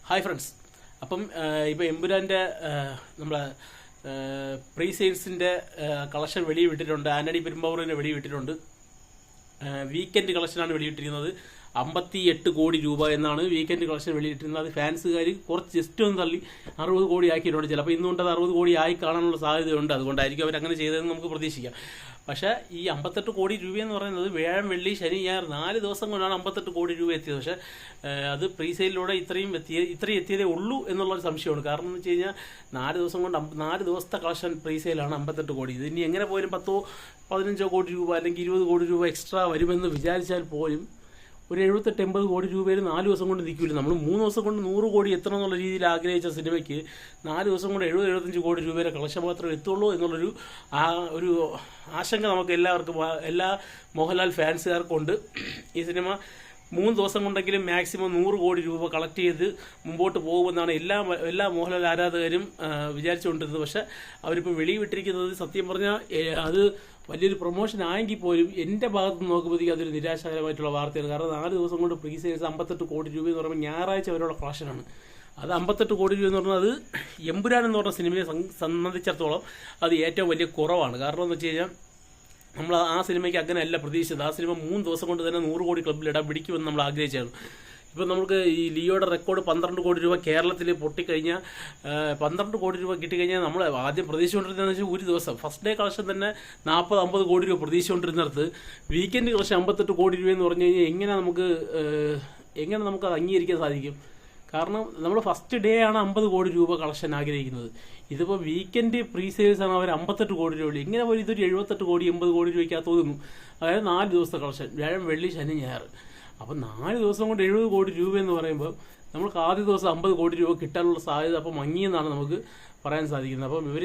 Hi friends. അപ്പം ഇപ്പോൾ എമ്പുരാൻ്റെ നമ്മളെ പ്രീ സെയിൽസിൻ്റെ കളക്ഷൻ വെളിവിട്ടിട്ടുണ്ട്. ആന്റണി പെരുമ്പാവൂരിനെ വെളിവിട്ടിട്ടുണ്ട്. വീക്കെൻഡ് കളക്ഷനാണ് വെളിയിട്ടിരിക്കുന്നത്. 58 കോടി രൂപ എന്നാണ് വീക്കെൻഡ് കളക്ഷൻ വെളിയിട്ടിരുന്നത്. അത് ഫാൻസുകാർ കുറച്ച് ജസ്റ്റ് ഒന്ന് തള്ളി 60 കോടി ആക്കിയിട്ടുണ്ട്. ചിലപ്പോൾ ഇന്നുകൊണ്ട് അത് 60 കോടി ആയി കാണാനുള്ള സാധ്യതയുണ്ട്. അതുകൊണ്ടായിരിക്കും അവരങ്ങനെ ചെയ്തതെന്ന് നമുക്ക് പ്രതീക്ഷിക്കാം. പക്ഷേ ഈ 58 കോടി രൂപയെന്ന് പറയുന്നത് വ്യാഴം, വെള്ളി, ശനി, ഞായർ 4 ദിവസം കൊണ്ടാണ് 58 കോടി രൂപ എത്തിയത്. പക്ഷേ അത് പ്രീ സെയിലിലൂടെ ഇത്രയും എത്തിയതേ ഉള്ളൂ എന്നുള്ളൊരു സംശയമാണ്. കാരണം എന്ന് വെച്ച് കഴിഞ്ഞാൽ 4 ദിവസം കൊണ്ട് 4 ദിവസത്തെ കളക്ഷൻ പ്രീ സെയിലാണ് 58 കോടി. ഇത് ഇനി എങ്ങനെ പോലും 10-15 കോടി രൂപ അല്ലെങ്കിൽ 20 കോടി രൂപ എക്സ്ട്രാ വരുമെന്ന് വിചാരിച്ചാൽ പോലും ഒരു 78-80 കോടി രൂപയിൽ 4 ദിവസം കൊണ്ട് നിൽക്കില്ല. നമ്മൾ 3 ദിവസം കൊണ്ട് 100 കോടി എത്തണം എന്നുള്ള രീതിയിൽ ആഗ്രഹിച്ച സിനിമയ്ക്ക് 4 ദിവസം കൊണ്ട് 70-75 കോടി രൂപയുടെ കളക്ഷൻ മാത്രമേ എത്തുള്ളൂ എന്നുള്ളൊരു ഒരു ആശങ്ക നമുക്ക് എല്ലാ മോഹൻലാൽ ഫാൻസുകാർക്കും ഉണ്ട്. ഈ സിനിമ 3 ദിവസം കൊണ്ടെങ്കിലും മാക്സിമം 100 കോടി രൂപ കളക്ട് ചെയ്ത് മുമ്പോട്ട് പോകുമെന്നാണ് എല്ലാ മോഹൻലാൽ ആരാധകരും വിചാരിച്ചുകൊണ്ടിരുന്നത്. പക്ഷെ അവരിപ്പോൾ വെളിവിട്ടിരിക്കുന്നത് സത്യം പറഞ്ഞാൽ അത് വലിയൊരു പ്രൊമോഷൻ ആയെങ്കിൽ പോലും എൻ്റെ ഭാഗത്ത് നിന്ന് നോക്കുമ്പോഴത്തേക്ക് അതൊരു നിരാശാകരമായിട്ടുള്ള വാർത്തയാണ്. കാരണം 4 ദിവസം കൊണ്ട് പ്രീ സെയിൽസ് 58 കോടി രൂപ എന്ന് പറയുമ്പോൾ ഞായറാഴ്ച വരെയുള്ള കളക്ഷനാണ്. അത് 58 കോടി രൂപ എന്ന് പറഞ്ഞാൽ അത് എമ്പുരാൻ എന്ന് പറഞ്ഞ സിനിമയെ സംബന്ധിച്ചിടത്തോളം അത് ഏറ്റവും വലിയ കുറവാണ്. കാരണം എന്ന് വെച്ച് കഴിഞ്ഞാൽ നമ്മൾ ആ സിനിമയ്ക്ക് അങ്ങനെയല്ല പ്രതീക്ഷിച്ചത്. ആ സിനിമ 3 ദിവസം കൊണ്ട് തന്നെ 100 കോടി ക്ലബ്ബിൽ ഇടാൻ പിടിക്കുമെന്ന് നമ്മൾ ആഗ്രഹിച്ചാണ്. ഇപ്പം നമുക്ക് ഈ ലിയോയുടെ റെക്കോർഡ് 12 കോടി രൂപ കേരളത്തിൽ പൊട്ടിക്കഴിഞ്ഞാൽ 12 കോടി രൂപ കിട്ടിക്കഴിഞ്ഞാൽ നമ്മൾ ആദ്യം പ്രതീക്ഷിച്ചുകൊണ്ടിരുന്നതെന്ന് വെച്ചാൽ ഒരു ദിവസം ഫസ്റ്റ് ഡേ കളക്ഷൻ തന്നെ 40-50 കോടി രൂപ പ്രതീക്ഷിച്ചുകൊണ്ടിരുന്നിടത്ത് വീക്കെൻഡ് കളക്ഷൻ 58 കോടി രൂപ എന്ന് പറഞ്ഞു കഴിഞ്ഞാൽ എങ്ങനെ നമുക്ക് അത് അംഗീകരിക്കാൻ സാധിക്കും? കാരണം നമ്മൾ ഫസ്റ്റ് ഡേ ആണ് 50 കോടി രൂപ കളക്ഷൻ ആഗ്രഹിക്കുന്നത്. ഇതിപ്പോൾ വീക്കെൻഡ് പ്രീ സെയിൽസ് ആണ് അവർ 58 കോടി രൂപ. ഇങ്ങനെ പോലും ഇതൊരു 78 കോടി 80 കോടി രൂപയ്ക്കകത്ത് തോന്നുന്നു. അതായത് 4 ദിവസത്തെ കളക്ഷൻ വ്യാഴം, വെള്ളി, ശനി, ഞായർ. അപ്പം 4 ദിവസം കൊണ്ട് 70 കോടി രൂപ എന്ന് പറയുമ്പോൾ നമുക്ക് ആദ്യ ദിവസം 50 കോടി രൂപ കിട്ടാനുള്ള സാധ്യത അപ്പോൾ മങ്ങിയെന്നാണ് നമുക്ക് പറയാൻ സാധിക്കുന്നത്. അപ്പം ഇവർ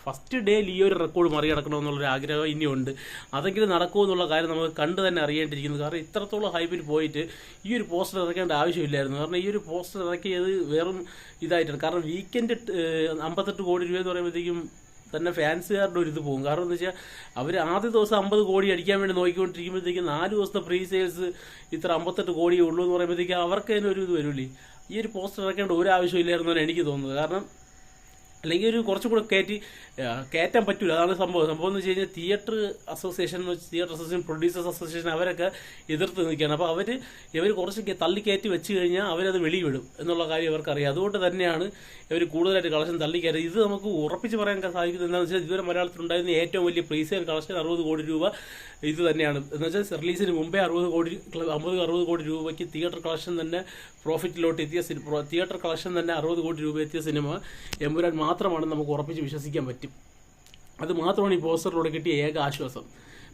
ഫസ്റ്റ് ഡേ ലിയോയുടെ റെക്കോർഡ് മറികടക്കണമെന്നുള്ളൊരു ആഗ്രഹം ഇനിയുണ്ട്. അതെങ്കിലും നടക്കുമോ എന്നുള്ള കാര്യം നമുക്ക് കണ്ടു തന്നെ അറിയേണ്ടിയിരിക്കുന്നു. കാരണം ഇത്രത്തോളം ഹൈപ്പിൽ പോയിട്ട് ഈ ഒരു പോസ്റ്റർ ഇറക്കേണ്ട ആവശ്യമില്ലായിരുന്നു. കാരണം ഈ ഒരു പോസ്റ്റർ ഇറക്കിയത് വെറും ഇതായിട്ടാണ്. കാരണം വീക്കെൻഡ് 58 കോടി രൂപ എന്ന് പറയുമ്പോഴത്തേക്കും തന്നെ ഫാൻസുകാരുടെ ഒരു ഇത് പോകും. കാരണം എന്ന് വെച്ചാൽ അവർ ആദ്യ ദിവസം 50 കോടി അടിക്കാൻ വേണ്ടി നോക്കിക്കൊണ്ടിരിക്കുമ്പോഴത്തേക്കും 4 ദിവസത്തെ പ്രീ സെയിൽസ് ഇത്ര 58 കോടിയേ ഉള്ളൂ എന്ന് പറയുമ്പോഴത്തേക്കും അവർക്ക് തന്നെ ഒരു ഇത് വരില്ലേ. ഈ ഒരു പോസ്റ്റർ ഇറക്കേണ്ട ഒരു ആവശ്യമില്ലായിരുന്നാണ് എനിക്ക് തോന്നുന്നത്. കാരണം അല്ലെങ്കിൽ ഒരു കുറച്ചും കൂടെ കയറ്റാൻ പറ്റൂല. അതാണ് സംഭവം എന്ന് വെച്ച് കഴിഞ്ഞാൽ തിയേറ്റർ അസോസിയേഷൻ പ്രൊഡ്യൂസേഴ്സ് അസോസിയേഷൻ അവരൊക്കെ എതിർത്ത് നിൽക്കുകയാണ്. അപ്പോൾ ഇവർ കുറച്ച് തള്ളിക്കയറ്റി വെച്ച് കഴിഞ്ഞാൽ അവരത് വെളിവിടും എന്നുള്ള കാര്യം അവർക്കറിയാം. അതുകൊണ്ട് തന്നെയാണ് ഇവർ കൂടുതലായിട്ട് കളക്ഷൻ തള്ളിക്കയറി. ഇത് നമുക്ക് ഉറപ്പിച്ച് പറയാൻ സാധിക്കുന്നത് എന്താണെന്ന് വെച്ചാൽ ഇതുവരെ മലയാളത്തിൽ ഉണ്ടായിരുന്ന ഏറ്റവും വലിയ പ്രീ സെയിൽ കളക്ഷൻ 60 കോടി രൂപ ഇത് തന്നെയാണ്. എന്ന് വെച്ചാൽ റിലീസിന് മുമ്പേ 50-60 കോടി രൂപയ്ക്ക് തിയേറ്റർ കളക്ഷൻ തന്നെ പ്രോഫിറ്റിലോട്ട് എത്തിയ തിയേറ്റർ കളക്ഷൻ തന്നെ 60 കോടി രൂപ എത്തിയ സിനിമ എമ്പുരാൻ മാത്രമാണ് നമുക്ക് ഉറപ്പിച്ച് വിശ്വസിക്കാൻ പറ്റും. അത് മാത്രമാണ് ഈ പോസ്റ്ററിലൂടെ കിട്ടിയ ഏക ആശ്വാസം.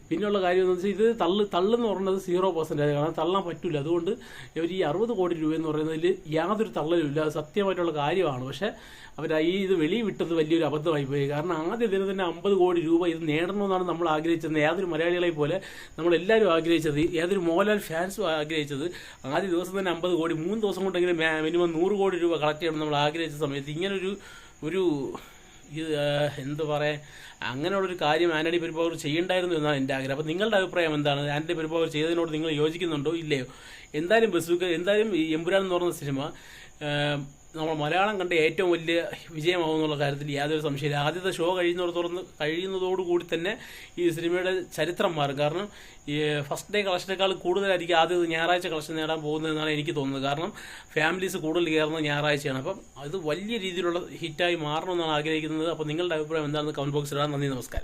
പിന്നെയുള്ള കാര്യം എന്ന് വെച്ചാൽ ഇത് തള്ളെന്ന് പറയുന്നത് 0% കാരണം തള്ളാൻ പറ്റില്ല. അതുകൊണ്ട് ഇവർ ഈ 60 കോടി രൂപ എന്ന് പറയുന്നതിൽ യാതൊരു തള്ളലുമില്ല. അത് സത്യമായിട്ടുള്ള കാര്യമാണ്. പക്ഷേ അവർ ഇത് വെളിവിട്ടത് വലിയൊരു അബദ്ധമായി പോയി. കാരണം ആദ്യ ദിനം തന്നെ 50 കോടി രൂപ ഇത് നേടണമെന്നാണ് നമ്മൾ ആഗ്രഹിച്ചത്. യാതൊരു മലയാളികളെ പോലെ നമ്മളെല്ലാവരും ആഗ്രഹിച്ചത്, യാതൊരു മോഹൻലാൽ ഫാൻസും ആഗ്രഹിച്ചത് ആദ്യ ദിവസം തന്നെ 50 കോടി 3 ദിവസം കൊണ്ടെങ്കിലും മിനിമം 100 കോടി രൂപ കളക്ട് ചെയ്യണം നമ്മൾ ആഗ്രഹിച്ച സമയത്ത് ഇങ്ങനൊരു എന്ത് പറയാൻ അങ്ങനെയുള്ളൊരു കാര്യം ആന്റണി പെരുമ്പാവൂർ ചെയ്യണ്ടായിരുന്നു എന്നാണ് എൻ്റെ ആഗ്രഹം. അപ്പോൾ നിങ്ങളുടെ അഭിപ്രായം എന്താണ്? ആന്റണി പെരുമ്പാവൂർ ചെയ്തതിനോട് നിങ്ങൾ യോജിക്കുന്നുണ്ടോ ഇല്ലയോ? എന്തായാലും ഈ എമ്പുരാൻ എന്ന് പറയുന്ന സിനിമ നമ്മൾ മലയാളം കണ്ട ഏറ്റവും വലിയ വിജയമാവുന്നുള്ള കാര്യത്തിൽ യാതൊരു സംശയമില്ല. ആദ്യത്തെ ഷോ കഴിയുന്നതോടുകൂടി തന്നെ ഈ സിനിമയുടെ ചരിത്രം മാറും. കാരണം ഈ ഫസ്റ്റ് ഡേ കളക്ഷനേക്കാൾ കൂടുതലായിരിക്കും ആദ്യം ഞായറാഴ്ച കളക്ഷൻ നേടാൻ പോകുന്നതെന്നാണ് എനിക്ക് തോന്നുന്നത്. കാരണം ഫാമിലീസ് കൂടുതൽ കയറുന്നത് ഞായറാഴ്ചയാണ്. അപ്പം അത് വലിയ രീതിയിലുള്ള ഹിറ്റായി മാറണമെന്നാണ് ആഗ്രഹിക്കുന്നത്. അപ്പോൾ നിങ്ങളുടെ അഭിപ്രായം എന്താണെന്ന് കമന്റ് ബോക്സിൽ ഇടാം. നന്ദി, നമസ്കാരം.